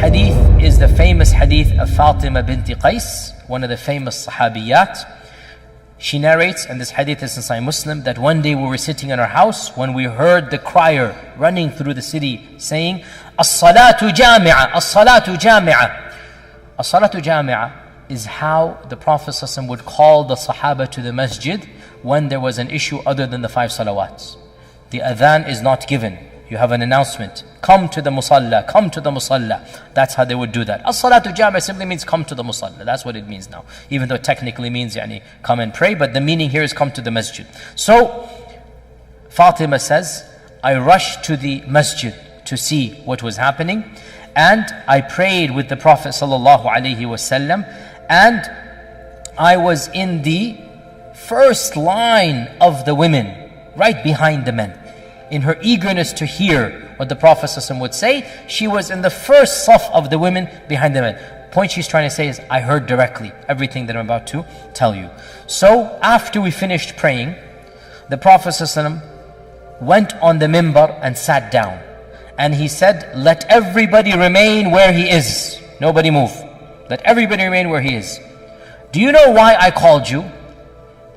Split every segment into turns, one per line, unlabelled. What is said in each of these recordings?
hadith is the famous hadith of Fatima binti Qais, one of the famous sahabiyat. She narrates, and this hadith is in Sahih Muslim, that one day we were sitting in our house when we heard the crier running through the city saying, As-salatu jami'a, as-salatu jami'a. As-salatu jami'a is how the Prophet ﷺ would call the Sahaba to the masjid when there was an issue other than the 5 salawats. The adhan is not given. You have an announcement. Come to the musalla, come to the musalla. That's how they would do that. As-salatu jami'a simply means come to the musalla. That's what it means now. Even though it technically means come and pray, but the meaning here is come to the masjid. So, Fatima says, I rushed to the masjid to see what was happening, and I prayed with the Prophet ﷺ, and I was in the first line of the women, right behind the men. In her eagerness to hear what the Prophet ﷺ would say, she was in the first saf of the women behind the men. Point she's trying to say is, I heard directly everything that I'm about to tell you. So after we finished praying, the Prophet ﷺ went on the minbar and sat down. And he said, let everybody remain where he is. Nobody move. Let everybody remain where he is. Do you know why I called you?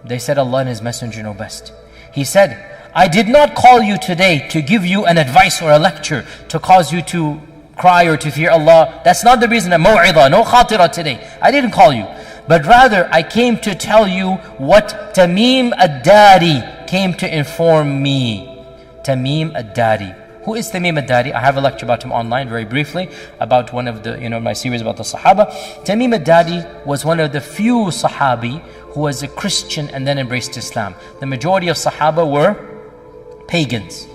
They said, Allah and His Messenger know best. He said, I did not call you today to give you an advice or a lecture to cause you to cry or to fear Allah. That's not the reason. A maw'idah, no khatira today. I didn't call you. But rather, I came to tell you what Tamim ad-Dari came to inform me. Tamim ad-Dari. Who is Tamim ad-Dari? I have a lecture about him online very briefly, about one of the, my series about the Sahaba. Tamim ad-Dari was one of the few Sahabi who was a Christian and then embraced Islam. The majority of Sahaba were pagans.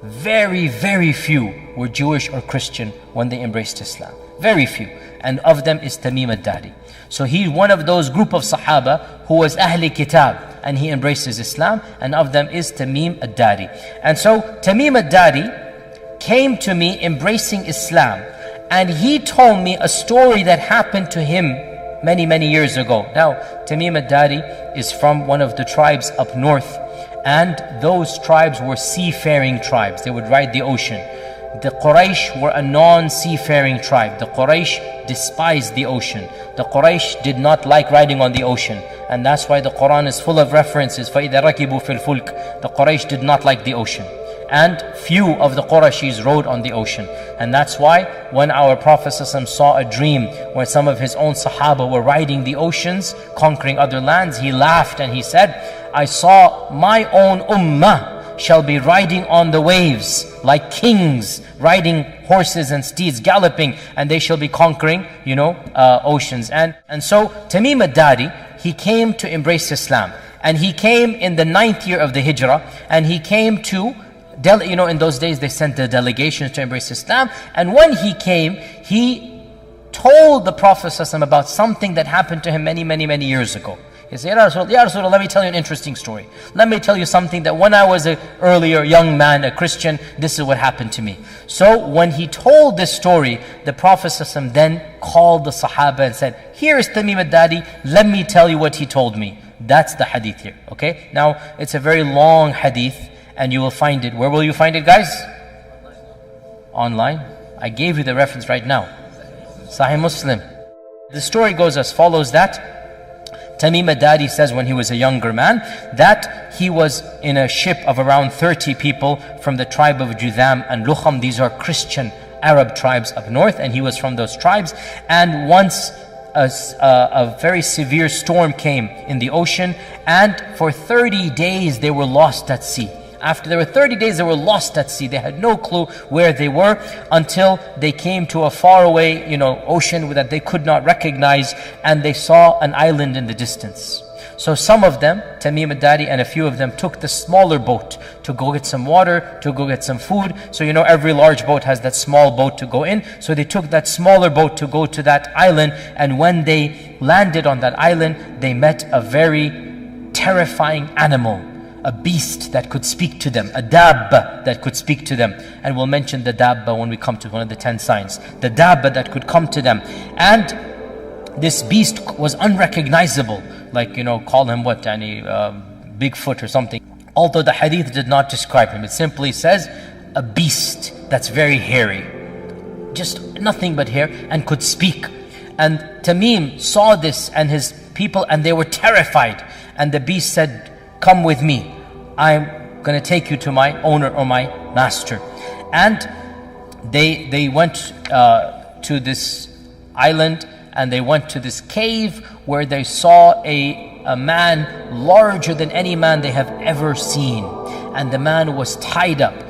Very, very few were Jewish or Christian when they embraced Islam. Very few. And of them is Tamim ad-Dari. So he's one of those group of Sahaba who was Ahli Kitab, and he embraces Islam, and of them is Tamim ad-Dari. And so Tamim ad-Dari came to me embracing Islam, and he told me a story that happened to him many, many years ago. Now, Tamim ad-Dari is from one of the tribes up north, and those tribes were seafaring tribes. They would ride the ocean. The Quraysh were a non-seafaring tribe. The Quraysh despised the ocean. The Quraysh did not like riding on the ocean, and that's why the Quran is full of references. فَإِذَا رَكِبُوا فِي الْفُلْكِ. The Quraysh did not like the ocean, and few of the Qurayshis rode on the ocean. And that's why when our Prophet ﷺ saw a dream where some of his own Sahaba were riding the oceans, conquering other lands, he laughed and he said, I saw my own ummah shall be riding on the waves like kings, riding horses and steeds, galloping, and they shall be conquering, oceans. And so Tamim ad-Dari, he came to embrace Islam, and he came in the 9th year of the Hijrah, and he came to in those days they sent the delegations to embrace Islam. And when he came, he told the Prophet ﷺ about something that happened to him many, many, many years ago. He said, Ya Rasulullah, let me tell you an interesting story. Let me tell you something that when I was an earlier young man, a Christian, this is what happened to me. So when he told this story, the Prophet ﷺ then called the Sahaba and said, here is Tamim ad-Dari, let me tell you what he told me. That's the hadith here, okay? Now, it's a very long hadith, and you will find it. Where will you find it, guys? Online. I gave you the reference right now. Sahih Muslim. The story goes as follows, that Tamim ad-Dari says when he was a younger man that he was in a ship of around 30 people from the tribe of Judham and Lukham. These are Christian Arab tribes up north, and he was from those tribes. And once a very severe storm came in the ocean, and for 30 days they were lost at sea. After there were 30 days, they were lost at sea. They had no clue where they were until they came to a faraway, ocean that they could not recognize, and they saw an island in the distance. So some of them, Tamim ad-Dari and a few of them, took the smaller boat to go get some water, to go get some food. So every large boat has that small boat to go in. So they took that smaller boat to go to that island, and when they landed on that island, they met a very terrifying animal. A beast that could speak to them, a dabba that could speak to them. And we'll mention the dabba when we come to one of the 10 signs. The dabba that could come to them. And this beast was unrecognizable. Like, call him what? Bigfoot or something. Although the hadith did not describe him. It simply says, a beast that's very hairy. just nothing but hair, and could speak. And Tamim saw this and his people, and they were terrified. And the beast said, come with me. I'm going to take you to my owner or my master. And they went to this island, and they went to this cave where they saw a man larger than any man they have ever seen. And the man was tied up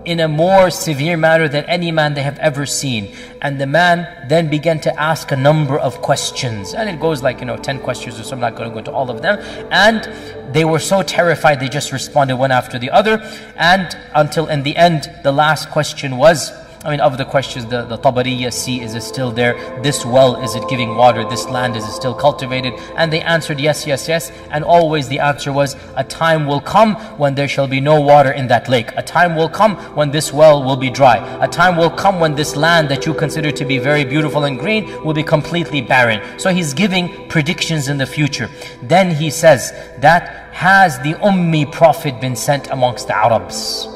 in a more severe manner than any man they have ever seen. And the man then began to ask a number of questions. And it goes like, 10 questions or so. I'm not going to go into all of them. And they were so terrified, they just responded one after the other. And until in the end, the last question was, of the questions, the Tabariya Sea, is it still there? This well, is it giving water? This land, is it still cultivated? And they answered yes, yes, yes. And always the answer was, a time will come when there shall be no water in that lake. A time will come when this well will be dry. A time will come when this land that you consider to be very beautiful and green will be completely barren. So he's giving predictions in the future. Then he says that, has the Ummi Prophet been sent amongst the Arabs?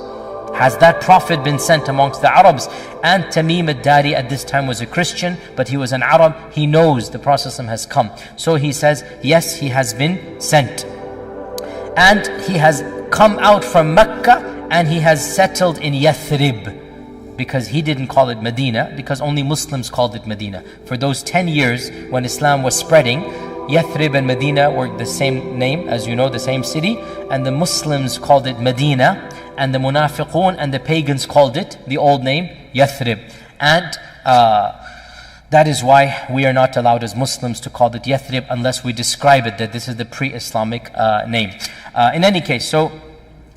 Has that Prophet been sent amongst the Arabs? And Tamim al-Dari at this time was a Christian, but he was an Arab. He knows the Prophet has come. So he says, yes, he has been sent. And he has come out from Mecca, and he has settled in Yathrib. Because he didn't call it Medina, because only Muslims called it Medina. For those 10 years when Islam was spreading, Yathrib and Medina were the same name, as you know, the same city. And the Muslims called it Medina, and the Munafiqun and the pagans called it the old name, Yathrib. And that is why we are not allowed as Muslims to call it Yathrib unless we describe it that this is the pre-Islamic name. In any case, so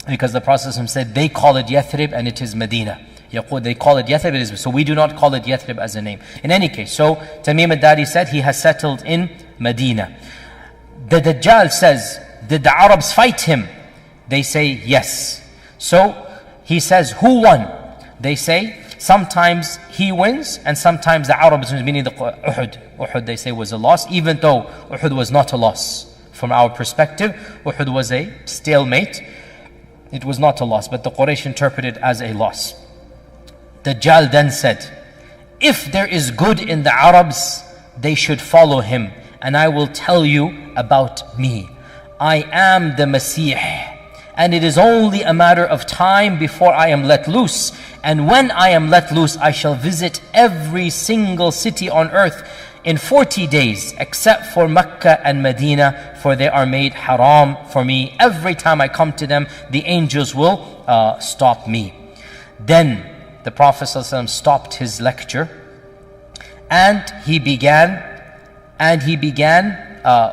because the Prophet said they call it Yathrib and it is Medina. They call it Yathrib, so we do not call it Yathrib as a name. In any case, so Tamim al-Dari said he has settled in Medina. The Dajjal says, did the Arabs fight him? They say yes. So he says, who won? They say, sometimes he wins and sometimes the Arabs wins, meaning the Uhud. Uhud, they say, was a loss, even though Uhud was not a loss. From our perspective, Uhud was a stalemate. It was not a loss, but the Quraysh interpreted as a loss. Dajjal then said, if there is good in the Arabs, they should follow him. And I will tell you about me. I am the Masih. And it is only a matter of time before I am let loose. And when I am let loose, I shall visit every single city on earth in 40 days, except for Mecca and Medina, for they are made haram for me. Every time I come to them, the angels will stop me. Then the Prophet ﷺ stopped his lecture, and he began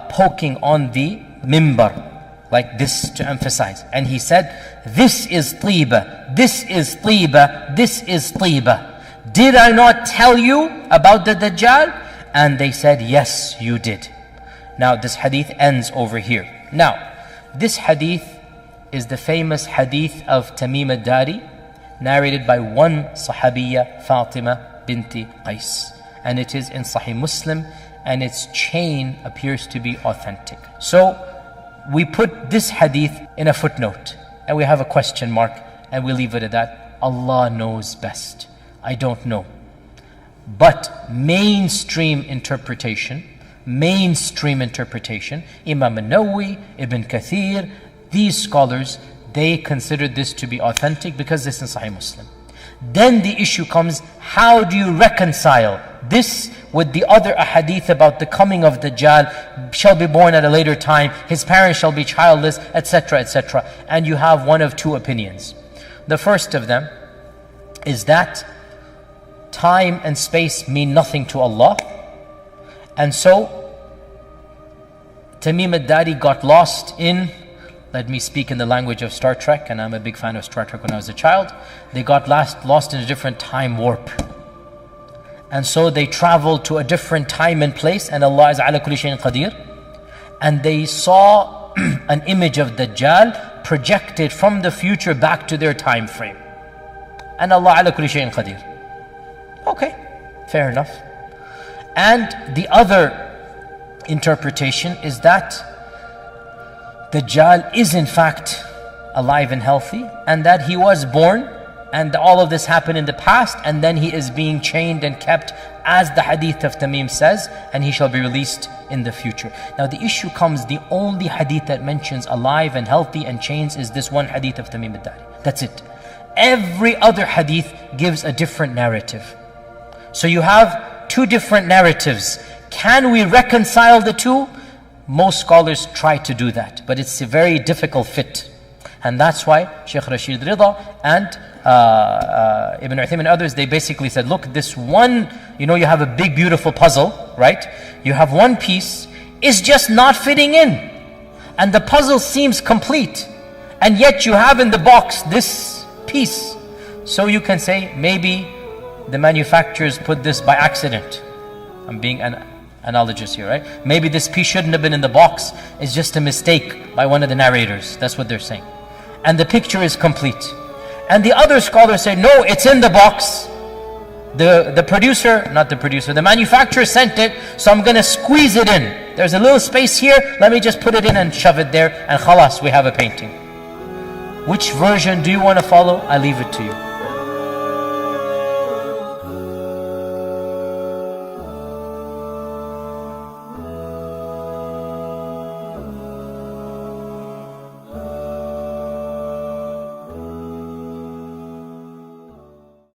poking on the mimbar, like this to emphasize. And he said, this is Tiba, this is Tiba, this is Tiba. Did I not tell you about the Dajjal? And they said, yes, you did. Now this hadith ends over here. Now, this hadith is the famous hadith of Tamim al-Dari, narrated by one Sahabiya, Fatima binti Qais. And it is in Sahih Muslim, and its chain appears to be authentic. So, we put this hadith in a footnote, and we have a question mark, and we leave it at that. Allah knows best. I don't know. But mainstream interpretation, Imam al-Nawawi, Ibn Kathir, these scholars, they considered this to be authentic because this is Sahih Muslim. Then the issue comes, how do you reconcile this with the other ahadith about the coming of Dajjal, shall be born at a later time, his parents shall be childless, etc., etc. And you have one of two opinions. The first of them is that time and space mean nothing to Allah. And so Tamim al-Dari got lost in, let me speak in the language of Star Trek, and I'm a big fan of Star Trek when I was a child. They got lost in a different time warp. And so they traveled to a different time and place, and Allah is ala kulli shay'in qadir. And they saw an image of Dajjal projected from the future back to their time frame. And Allah ala kulli shay'in qadir. Okay, fair enough. And the other interpretation is that Dajjal is in fact alive and healthy, and that he was born and all of this happened in the past, and then he is being chained and kept as the hadith of Tamim says, and he shall be released in the future. Now the issue comes, the only hadith that mentions alive and healthy and chains is this one hadith of Tamim al-Dari. That's it. Every other hadith gives a different narrative. So you have two different narratives. Can we reconcile the two? Most scholars try to do that, but it's a very difficult fit. And that's why Shaykh Rashid Rida and Ibn Uthaymin and others, they basically said, look, this one, you have a big beautiful puzzle, right? You have one piece, is just not fitting in. And the puzzle seems complete. And yet you have in the box this piece. So you can say, maybe the manufacturers put this by accident. I'm being analogous here, right? Maybe this piece shouldn't have been in the box. It's just a mistake by one of the narrators. That's what they're saying. And the picture is complete. And the other scholars say, no, it's in the box. The manufacturer sent it, so I'm going to squeeze it in. There's a little space here, let me just put it in and shove it there, and khalas, we have a painting. Which version do you want to follow? I leave it to you.